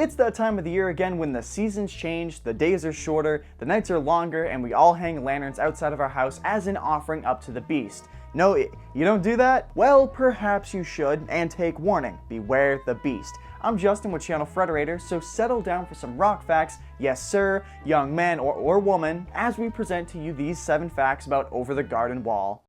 It's that time of the year again when the seasons change, the days are shorter, the nights are longer, and we all hang lanterns outside of our house as an offering up to the beast. No, you don't do that? Well, perhaps you should, and take warning, beware the beast. I'm Justin with Channel Frederator, so settle down for some rock facts, yes sir, young man or woman, as we present to you these 7 facts about Over the Garden Wall.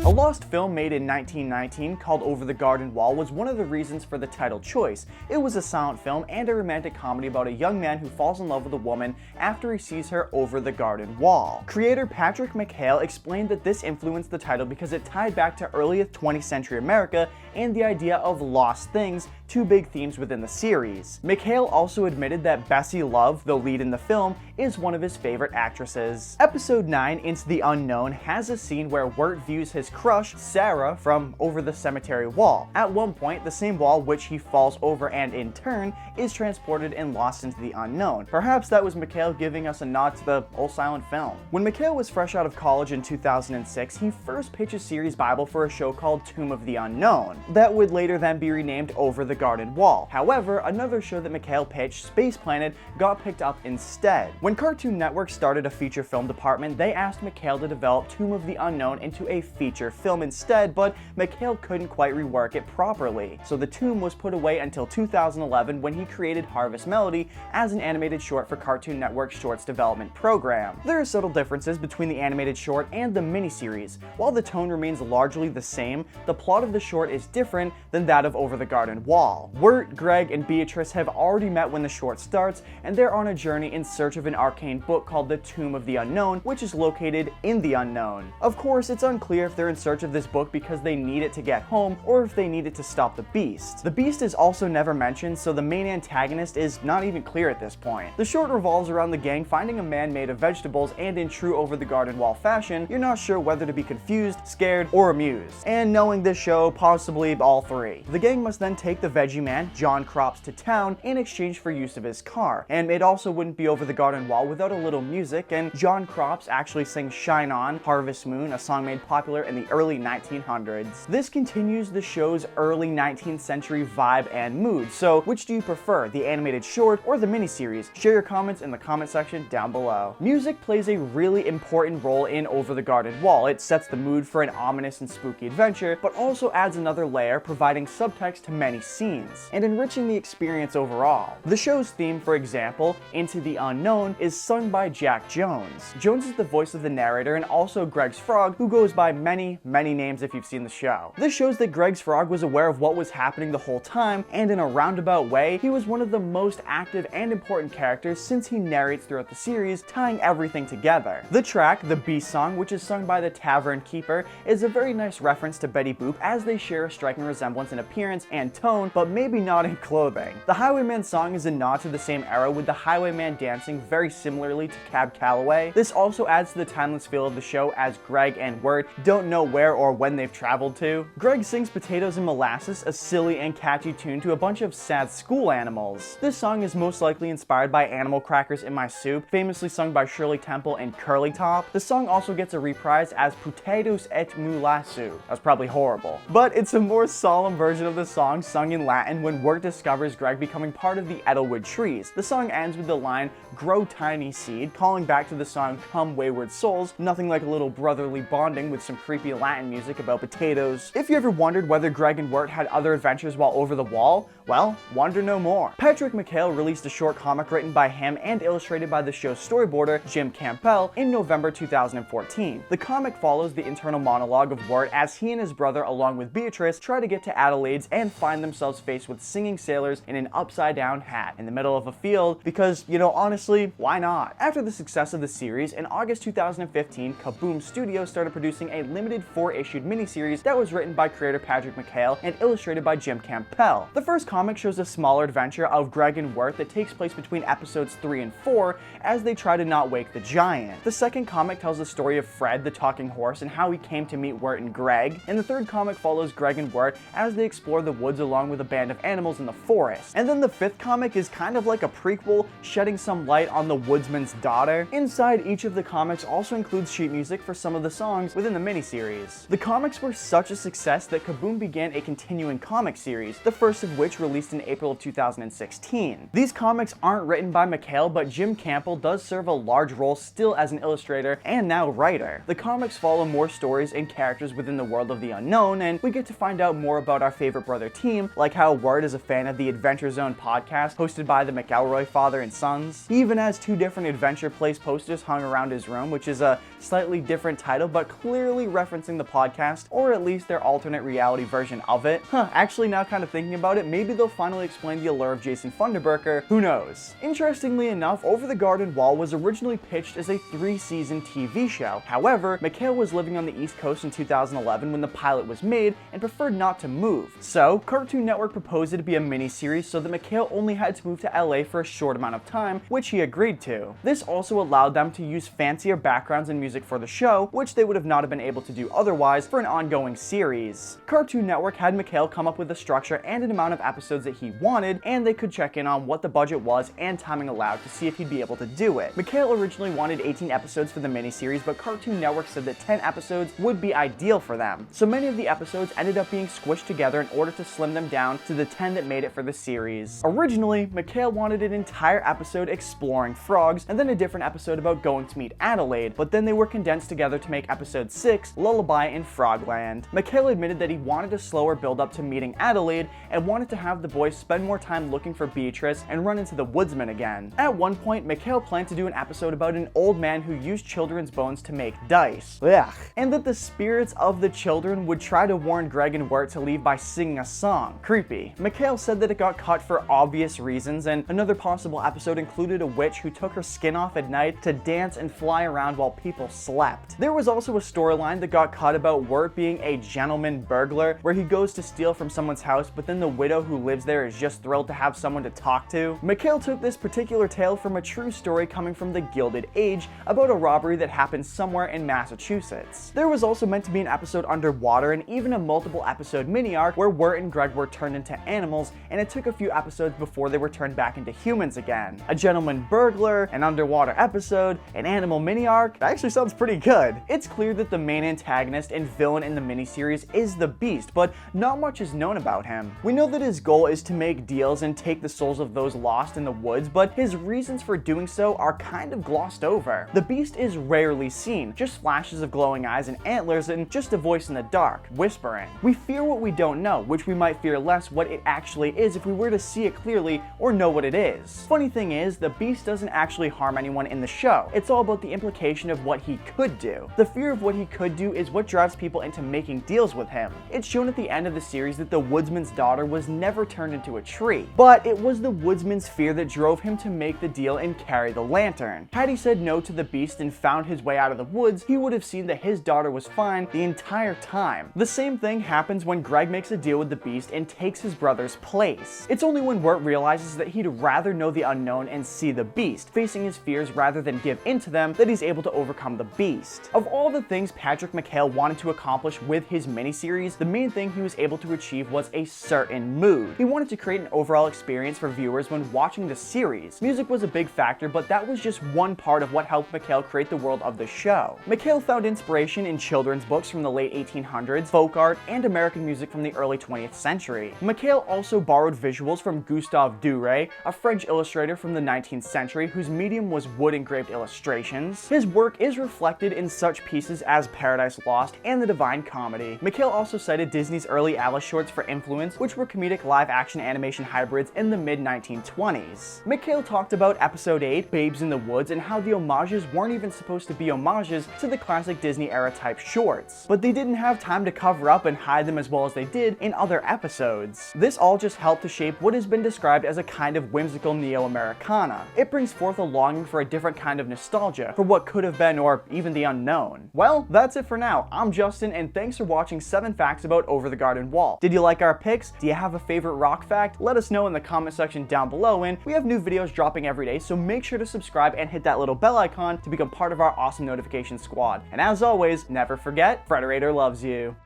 A lost film made in 1919 called Over the Garden Wall was one of the reasons for the title choice. It was a silent film and a romantic comedy about a young man who falls in love with a woman after he sees her over the garden wall. Creator Patrick McHale explained that this influenced the title because it tied back to early 20th century America and the idea of lost things, 2 big themes within the series. McHale also admitted that Bessie Love, the lead in the film, is one of his favorite actresses. Episode 9, Into the Unknown, has a scene where Wirt views his crush, Sarah, from over the cemetery wall. At one point, the same wall which he falls over and in turn is transported and lost into the unknown. Perhaps that was McHale giving us a nod to the old silent film. When McHale was fresh out of college in 2006, he first pitched a series Bible for a show called Tomb of the Unknown, that would later then be renamed Over the Garden Wall. However, another show that McHale pitched, Space Planet, got picked up instead. When Cartoon Network started a feature film department, they asked McHale to develop Tomb of the Unknown into a feature film instead, but McHale couldn't quite rework it properly. So the Tomb was put away until 2011 when he created Harvest Melody as an animated short for Cartoon Network's Shorts Development Program. There are subtle differences between the animated short and the miniseries. While the tone remains largely the same, the plot of the short is different than that of Over the Garden Wall. Wirt, Greg, and Beatrice have already met when the short starts, and they're on a journey in search of an arcane book called the Tomb of the Unknown, which is located in the unknown. Of course, it's unclear if they're in search of this book because they need it to get home, or if they need it to stop the beast. The beast is also never mentioned, so the main antagonist is not even clear at this point. The short revolves around the gang finding a man made of vegetables, and in true Over the Garden Wall fashion, you're not sure whether to be confused, scared, or amused. And knowing this show, possibly all 3. The gang must then take the veggie man, John Crops, to town in exchange for use of his car. And it also wouldn't be Over the Garden Wall without a little music, and John Crops actually sings Shine On, Harvest Moon, a song made popular in the early 1900s. This continues the show's early 19th century vibe and mood, so which do you prefer, the animated short or the miniseries? Share your comments in the comment section down below. Music plays a really important role in Over the Garden Wall. It sets the mood for an ominous and spooky adventure, but also adds another layer, providing subtext to many scenes, and enriching the experience overall. The show's theme, for example, Into the Unknown, is sung by Jack Jones. Jones is the voice of the narrator and also Greg's frog, who goes by many names if you've seen the show. This shows that Greg's frog was aware of what was happening the whole time, and in a roundabout way, he was one of the most active and important characters since he narrates throughout the series, tying everything together. The track, The Beast Song, which is sung by the Tavern Keeper, is a very nice reference to Betty Boop, as they share a striking resemblance in appearance and tone, but maybe not in clothing. The Highwayman song is a nod to the same era, with the Highwayman dancing very similarly to Cab Calloway. This also adds to the timeless feel of the show, as Greg and Wirt don't know where or when they've traveled to. Greg sings Potatoes and Molasses, a silly and catchy tune to a bunch of sad school animals. This song is most likely inspired by Animal Crackers in My Soup, famously sung by Shirley Temple and Curly Top. The song also gets a reprise as Potatoes et Molassu. That's probably horrible. But it's a more solemn version of the song sung in Latin when Wirt discovers Greg becoming part of the Edelwood trees. The song ends with the line, "Grow tiny seed," calling back to the song Come Wayward Souls, nothing like a little brotherly bonding with some creepy Latin music about potatoes. If you ever wondered whether Greg and Wirt had other adventures while over the wall, well, wonder no more. Patrick McHale released a short comic written by him and illustrated by the show's storyboarder, Jim Campbell, in November 2014. The comic follows the internal monologue of Wirt as he and his brother, along with Beatrice, try to get to Adelaide's and find themselves faced with singing sailors in an upside-down hat in the middle of a field because, honestly, why not? After the success of the series, in August 2015, Kaboom Studios started producing a limited 4-issued miniseries that was written by creator Patrick McHale and illustrated by Jim Campbell. The first comic shows a smaller adventure of Greg and Wirt that takes place between episodes 3 and 4 as they try to not wake the giant. The second comic tells the story of Fred, the talking horse, and how he came to meet Wirt and Greg. And the third comic follows Greg and Wirt as they explore the woods along with a the band of animals in the forest. And then the 5th comic is kind of like a prequel, shedding some light on the woodsman's daughter. Inside each of the comics also includes sheet music for some of the songs within the miniseries. The comics were such a success that Kaboom began a continuing comic series, the first of which released in April of 2016. These comics aren't written by McHale, but Jim Campbell does serve a large role still as an illustrator and now writer. The comics follow more stories and characters within the world of the unknown, and we get to find out more about our favorite brother team, like how Wirt is a fan of the Adventure Zone podcast hosted by the McElroy father and sons. He even has 2 different Adventure Place posters hung around his room, which is a slightly different title but clearly referencing the podcast, or at least their alternate reality version of it. Actually, now kind of thinking about it, maybe they'll finally explain the allure of Jason Freudenberg, who knows. Interestingly enough, Over the Garden Wall was originally pitched as a 3-season TV show. However, McHale was living on the East Coast in 2011 when the pilot was made and preferred not to move. So, Cartoon Network proposed it to be a mini-series so that McHale only had to move to LA for a short amount of time, which he agreed to. This also allowed them to use fancier backgrounds and music for the show, which they would have not been able to do otherwise for an ongoing series. Cartoon Network had McHale come up with a structure and an amount of episodes that he wanted, and they could check in on what the budget was and timing allowed to see if he'd be able to do it. McHale originally wanted 18 episodes for the miniseries, but Cartoon Network said that 10 episodes would be ideal for them. So many of the episodes ended up being squished together in order to slim them down to the 10 that made it for the series. Originally, McHale wanted an entire episode exploring frogs, and then a different episode about going to meet Adelaide, but then they were condensed together to make episode 6, Lullaby in Frogland. McHale admitted that he wanted a slower build up to meeting Adelaide and wanted to have the boys spend more time looking for Beatrice and run into the woodsman again. At one point, McHale planned to do an episode about an old man who used children's bones to make dice. Ugh. And that the spirits of the children would try to warn Greg and Wirt to leave by singing a song. Creepy. McHale said that it got cut for obvious reasons, and another possible episode included a witch who took her skin off at night to dance and fly around while people slept. There was also a storyline that got cut about Wirt being a gentleman burglar, where he goes to steal from someone's house, but then the widow who lives there is just thrilled to have someone to talk to. McHale took this particular tale from a true story coming from the Gilded Age about a robbery that happened somewhere in Massachusetts. There was also meant to be an episode underwater and even a multiple episode mini-arc where Wirt and Greg were turned into animals, and it took a few episodes before they were turned back into humans again. A gentleman burglar, an underwater episode, an animal mini-arc. That actually sounds pretty good. It's clear that the main antagonist and villain in the miniseries is the Beast, but not much is known about him. We know that his goal is to make deals and take the souls of those lost in the woods, but his reasons for doing so are kind of glossed over. The Beast is rarely seen, just flashes of glowing eyes and antlers and just a voice in the dark, whispering. We fear what we don't know, which we might fear less what it actually is if we were to see it clearly or know what it is. Funny thing is, the Beast doesn't actually harm anyone in the show. It's all about the implication of what he could do. The fear of what he could do is what drives people into making deals with him. It's shown at the end of the series that the woodsman's daughter was never turned into a tree, but it was the woodsman's fear that drove him to make the deal and carry the lantern. Had he said no to the Beast and found his way out of the woods, he would have seen that his daughter was fine the entire time. The same thing happens when Greg makes a deal with the Beast and takes his brother's place. It's only when Wirt realizes that he'd rather know the unknown and see the Beast, facing his fears rather than give in to them, that he's able to overcome the Beast. Of all the things Patrick McHale wanted to accomplish with his miniseries, the main thing he was able to achieve was a certain mood. He wanted to create an overall experience for viewers when watching the series. Music was a big factor, but that was just one part of what helped McHale create the world of the show. McHale found inspiration in children's books from the late 1800s, folk art, and American music from the early 20th century. McHale also borrowed visuals from Gustave Duray, a French illustrator from the 19th century whose medium was wood-engraved illustrations. His work is reflected in such pieces as Paradise Lost and The Divine Comedy. McHale also cited Disney's early Alice shorts for influence, which were comedic live-action animation hybrids in the mid-1920s. McHale talked about Episode 8, Babes in the Woods, and how the homages weren't even supposed to be homages to the classic Disney-era type shorts, but they didn't have time to cover up and hide them as well as they did in other episodes. This all just helped to shape what has been described as a kind of whimsical neo-Americana. It brings forth a longing for a different kind of nostalgia, for what could have been or even the unknown. Well, that's it for now. I'm Justin, and thanks for watching 7 Facts About Over the Garden Wall. Did you like our picks? Do you have a favorite rock fact? Let us know in the comment section down below, and we have new videos dropping every day, so make sure to subscribe and hit that little bell icon to become part of our awesome notification squad. And as always, never forget, Frederator loves you.